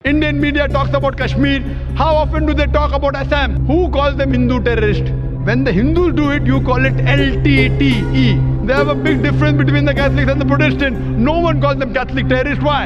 Indian media talks about Kashmir. How often do they talk about Assam? Who calls them Hindu terrorist? When the Hindus do it, you call it LTTE. They have a big difference between the Catholics and the Protestants. No one calls them Catholic terrorists. Why?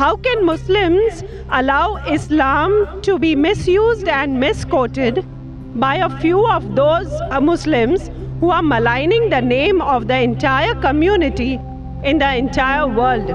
How can Muslims allow Islam to be misused and misquoted by a few of those Muslims who are maligning the name of the entire community in the entire world?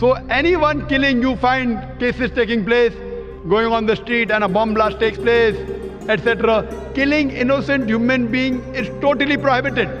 So anyone killing, you find cases taking place, going on the street and a bomb blast takes place, etc. Killing innocent human being is totally prohibited.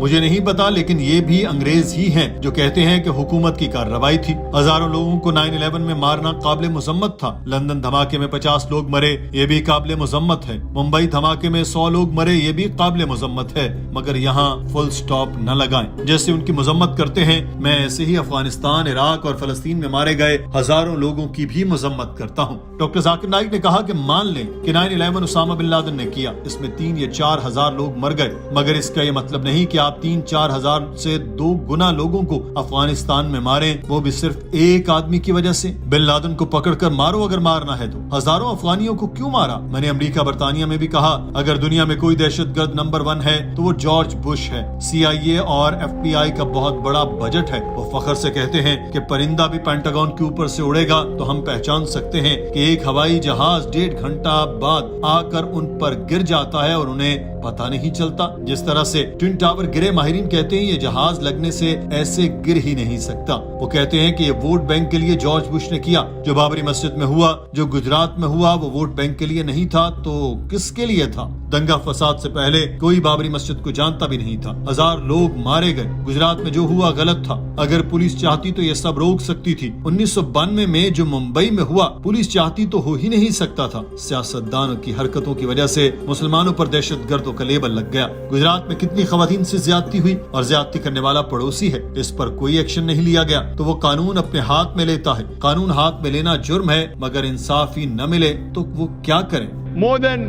مجھے نہیں پتا، لیکن یہ بھی انگریز ہی ہیں جو کہتے ہیں کہ حکومت کی کارروائی تھی۔ ہزاروں لوگوں کو 9/11 میں مارنا قابل مذمت تھا۔ لندن دھماکے میں 50 لوگ مرے، یہ بھی قابل مذمت ہے۔ ممبئی دھماکے میں 100 لوگ مرے، یہ بھی قابل مذمت ہے، مگر یہاں فل سٹاپ نہ لگائیں۔ جیسے ان کی مذمت کرتے ہیں، میں ایسے ہی افغانستان، عراق اور فلسطین میں مارے گئے ہزاروں لوگوں کی بھی مذمت کرتا ہوں۔ ڈاکٹر ذاکر نائک نے کہا کہ مان لیں کہ 9/11 اسامہ بن لادن نے کیا، اس میں 3 یا 4 ہزار لوگ مر گئے، مگر اس کا یہ مطلب نہیں کہ آپ 3-4 ہزار سے 2 گنا لوگوں کو افغانستان میں ماریں، وہ بھی صرف ایک آدمی کی وجہ سے۔ بن لادن کو پکڑ کر مارو اگر مارنا ہے تو، ہزاروں افغانیوں کو کیوں مارا؟ میں نے امریکہ برطانیہ میں بھی کہا، اگر دنیا میں کوئی دہشت گرد نمبر 1 ہے تو وہ جارج بش ہے۔ CIA اور FBI کا بہت بڑا بجٹ ہے، وہ فخر سے کہتے ہیں کہ پرندہ بھی پینٹاگون کے اوپر سے اڑے گا تو ہم پہچان سکتے ہیں کہ ایک ہوائی جہاز 1.5 گھنٹہ بعد آ کر ان پر گر جاتا ہے اور انہیں پتہ نہیں چلتا۔ جس طرح سے ٹوئن ٹاور گرے، ماہرین کہتے ہیں یہ جہاز لگنے سے ایسے گر ہی نہیں سکتا۔ وہ کہتے ہیں کہ یہ ووٹ بینک کے لیے جارج بش نے کیا، جو بابری مسجد میں ہوا، جو گجرات میں ہوا، وہ ووٹ بینک کے لیے نہیں تھا تو کس کے لیے تھا؟ دنگا فساد سے پہلے کوئی بابری مسجد کو جانتا بھی نہیں تھا، 1000 لوگ مارے گئے۔ گجرات میں جو ہوا غلط تھا، اگر پولیس چاہتی تو یہ سب روک سکتی تھی۔ 1992 میں جو ممبئی میں ہوا، پولیس چاہتی تو ہو ہی نہیں سکتا تھا۔ سیاستدانوں کی حرکتوں کی وجہ سے مسلمانوں پر دہشت گردوں کا لیبل لگ گیا۔ گجرات میں کتنی خواتین سے زیادتی ہوئی اور زیادتی کرنے والا پڑوسی ہے، اس پر کوئی ایکشن نہیں لیا گیا تو وہ قانون اپنے ہاتھ میں لیتا ہے۔ قانون ہاتھ میں لینا جرم ہے، مگر انصاف ہی نہ ملے تو وہ کیا کریں؟ More than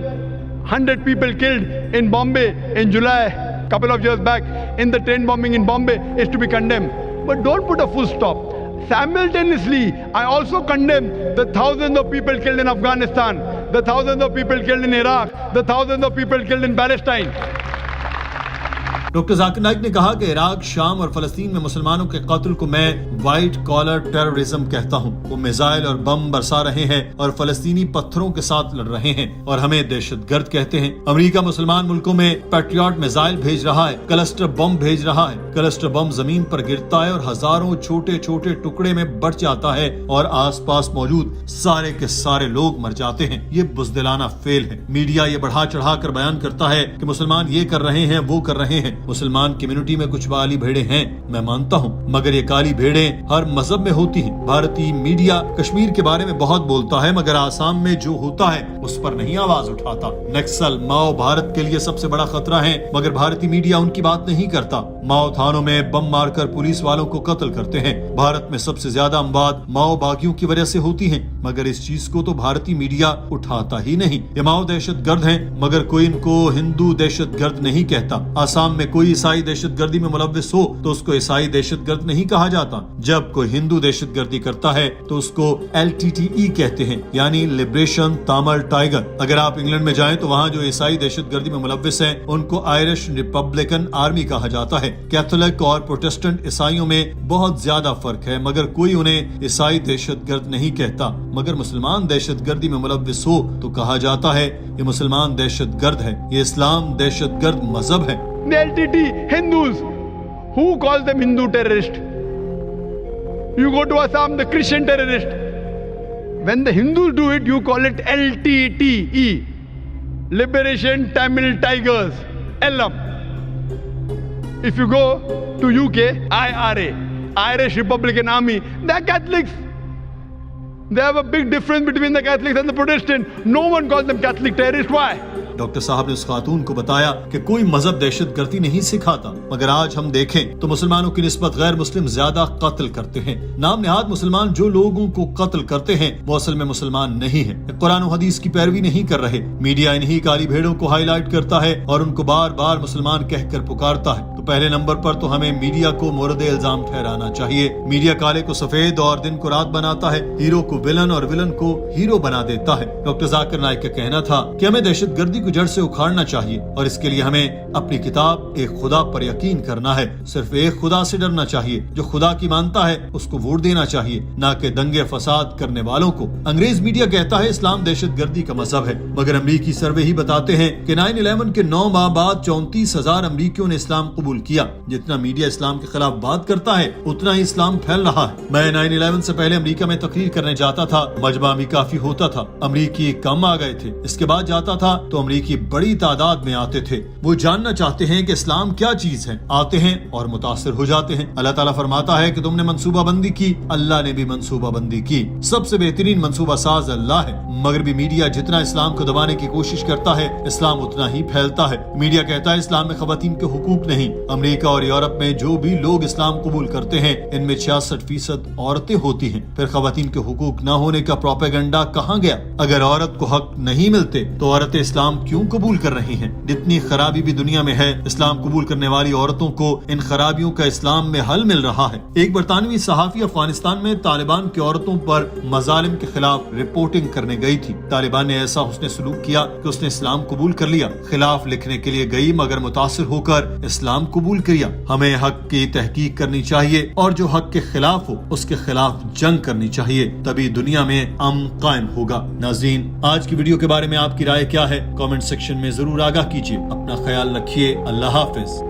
100 people killed in Bombay in July, couple of years back, in the train bombing in Bombay is to be condemned. But don't put a full stop. Simultaneously, I also condemn the thousands of people killed in Afghanistan, the thousands of people killed in Iraq, the thousands of people killed in Palestine. Doctor Zakir Naik نے کہا کہ عراق، شام اور فلسطین میں مسلمانوں کے قتل کو میں وائٹ کالر ٹیررزم کہتا ہوں۔ وہ میزائل اور بم برسا رہے ہیں اور فلسطینی پتھروں کے ساتھ لڑ رہے ہیں اور ہمیں دہشت گرد کہتے ہیں۔ امریکہ مسلمان ملکوں میں پیٹریاٹ میزائل بھیج رہا ہے، کلسٹر بم بھیج رہا ہے۔ کلسٹر بم زمین پر گرتا ہے اور ہزاروں چھوٹے چھوٹے ٹکڑے میں بٹ جاتا ہے اور آس پاس موجود سارے کے سارے لوگ مر جاتے ہیں۔ یہ بزدلانہ فعل ہے۔ میڈیا یہ بڑھا چڑھا کر بیان کرتا ہے کہ مسلمان یہ کر رہے ہیں، وہ کر رہے ہیں۔ مسلمان کمیونٹی میں کچھ کالی بھیڑیں ہیں، میں مانتا ہوں، مگر یہ کالی بھیڑیں ہر مذہب میں ہوتی ہیں۔ بھارتی میڈیا کشمیر کے بارے میں بہت بولتا ہے، مگر آسام میں جو ہوتا ہے اس پر نہیں آواز اٹھاتا۔ نکسل، ماؤ بھارت کے لیے سب سے بڑا خطرہ ہیں، مگر بھارتی میڈیا ان کی بات نہیں کرتا۔ ماؤ تھانوں میں بم مار کر پولیس والوں کو قتل کرتے ہیں۔ بھارت میں سب سے زیادہ اموات ماؤ باغیوں کی وجہ سے ہوتی ہیں، مگر اس چیز کو تو بھارتی میڈیا اٹھاتا ہی نہیں۔ یہ ماؤ دہشت گرد ہیں، مگر کوئی ان کو ہندو دہشت گرد نہیں کہتا۔ آسام میں کوئی عیسائی دہشت گردی میں ملوث ہو تو اس کو عیسائی دہشت گرد نہیں کہا جاتا۔ جب کوئی ہندو دہشت گردی کرتا ہے تو اس کو LTTE کہتے ہیں، یعنی لبریشن تامل ٹائیگر۔ اگر آپ انگلینڈ میں جائیں تو وہاں جو عیسائی دہشت گردی میں ملوث ہیں ان کو آئرش ریپبلکن آرمی کہا جاتا ہے۔ کیتھولک اور پروٹسٹنٹ عیسائیوں میں بہت زیادہ فرق ہے، مگر کوئی انہیں عیسائی دہشت گرد نہیں کہتا۔ مگر مسلمان دہشت گردی میں ملوث ہو تو کہا جاتا ہے یہ مسلمان دہشت گرد ہے، یہ اسلام دہشت گرد مذہب ہے۔ The LTT Hindus, who calls them Hindu terrorist? You go to Assam, the Christian terrorist. When the Hindus do it, you call it LTTE, Liberation Tamil Tigers, LM. If you go to UK, IRA, Irish Republican Army, they're Catholics. They have a big difference between the Catholics and the Protestants. No one calls them Catholic terrorists. Why? Doctor صاحب نے اس خاتون کو بتایا کہ کوئی مذہب دہشت گردی نہیں سکھاتا، مگر آج ہم دیکھیں تو مسلمانوں کی نسبت غیر مسلم زیادہ قتل کرتے ہیں۔ نام نہاد مسلمان جو لوگوں کو قتل کرتے ہیں وہ اصل میں مسلمان نہیں ہیں، قرآن و حدیث کی پیروی نہیں کر رہے۔ میڈیا انہی کالی بھیڑوں کو ہائی لائٹ کرتا ہے اور ان کو بار بار مسلمان کہہ کر پکارتا ہے۔ تو پہلے نمبر پر تو ہمیں میڈیا کو مورد الزام ٹھہرانا چاہیے۔ میڈیا کالے کو سفید اور دن کو رات بناتا ہے، ہیرو کو ویلن اور ویلن کو ہیرو بنا دیتا ہے۔ ڈاکٹر ذاکر نائک کا کہنا تھا کہ ہمیں دہشت گردی کو جڑ سے اکھاڑنا چاہیے اور اس کے لیے ہمیں اپنی کتاب ایک خدا پر یقین کرنا ہے۔ صرف ایک خدا سے ڈرنا چاہیے، جو خدا کی مانتا ہے اس کو ووٹ دینا چاہیے، نہ کہ دنگے فساد کرنے والوں کو۔ انگریز میڈیا کہتا ہے اسلام دہشت گردی کا مذہب ہے، مگر امریکی سروے ہی بتاتے ہیں کہ 9/11 کے 9 ماہ بعد 34,000 امریکیوں نے اسلام قبول قبول کیا. جتنا میڈیا اسلام کے خلاف بات کرتا ہے اتنا ہی اسلام پھیل رہا ہے. میں 9/11 سے پہلے امریکہ میں تقریر کرنے جاتا تھا, مجمع بھی کافی ہوتا تھا, امریکی کم آ گئے تھے. اس کے بعد جاتا تھا تو امریکی بڑی تعداد میں آتے تھے. وہ جاننا چاہتے ہیں کہ اسلام کیا چیز ہے, آتے ہیں اور متاثر ہو جاتے ہیں. اللہ تعالیٰ فرماتا ہے کہ تم نے منصوبہ بندی کی, اللہ نے بھی منصوبہ بندی کی. سب سے بہترین منصوبہ ساز اللہ ہے. مگر بھی میڈیا جتنا اسلام کو دبانے کی کوشش کرتا ہے اسلام اتنا ہی پھیلتا ہے. میڈیا کہتا ہے اسلام میں خواتین کے حقوق نہیں. امریکہ اور یورپ میں جو بھی لوگ اسلام قبول کرتے ہیں ان میں 66% عورتیں ہوتی ہیں. پھر خواتین کے حقوق نہ ہونے کا پروپیگنڈا کہاں گیا؟ اگر عورت کو حق نہیں ملتے تو عورتیں اسلام کیوں قبول کر رہی ہیں؟ جتنی خرابی بھی دنیا میں ہے, اسلام قبول کرنے والی عورتوں کو ان خرابیوں کا اسلام میں حل مل رہا ہے. ایک برطانوی صحافی افغانستان میں طالبان کی عورتوں پر مظالم کے خلاف رپورٹنگ کرنے گئی تھی. طالبان نے ایسا حسن سلوک کیا کہ اس نے اسلام قبول کر لیا. خلاف لکھنے کے لیے گئی مگر متاثر ہو کر اسلام قبول کیا. ہمیں حق کی تحقیق کرنی چاہیے اور جو حق کے خلاف ہو اس کے خلاف جنگ کرنی چاہیے, تبھی دنیا میں امن قائم ہوگا. ناظرین, آج کی ویڈیو کے بارے میں آپ کی رائے کیا ہے؟ کامنٹ سیکشن میں ضرور آگاہ کیجیے. اپنا خیال رکھیے. اللہ حافظ.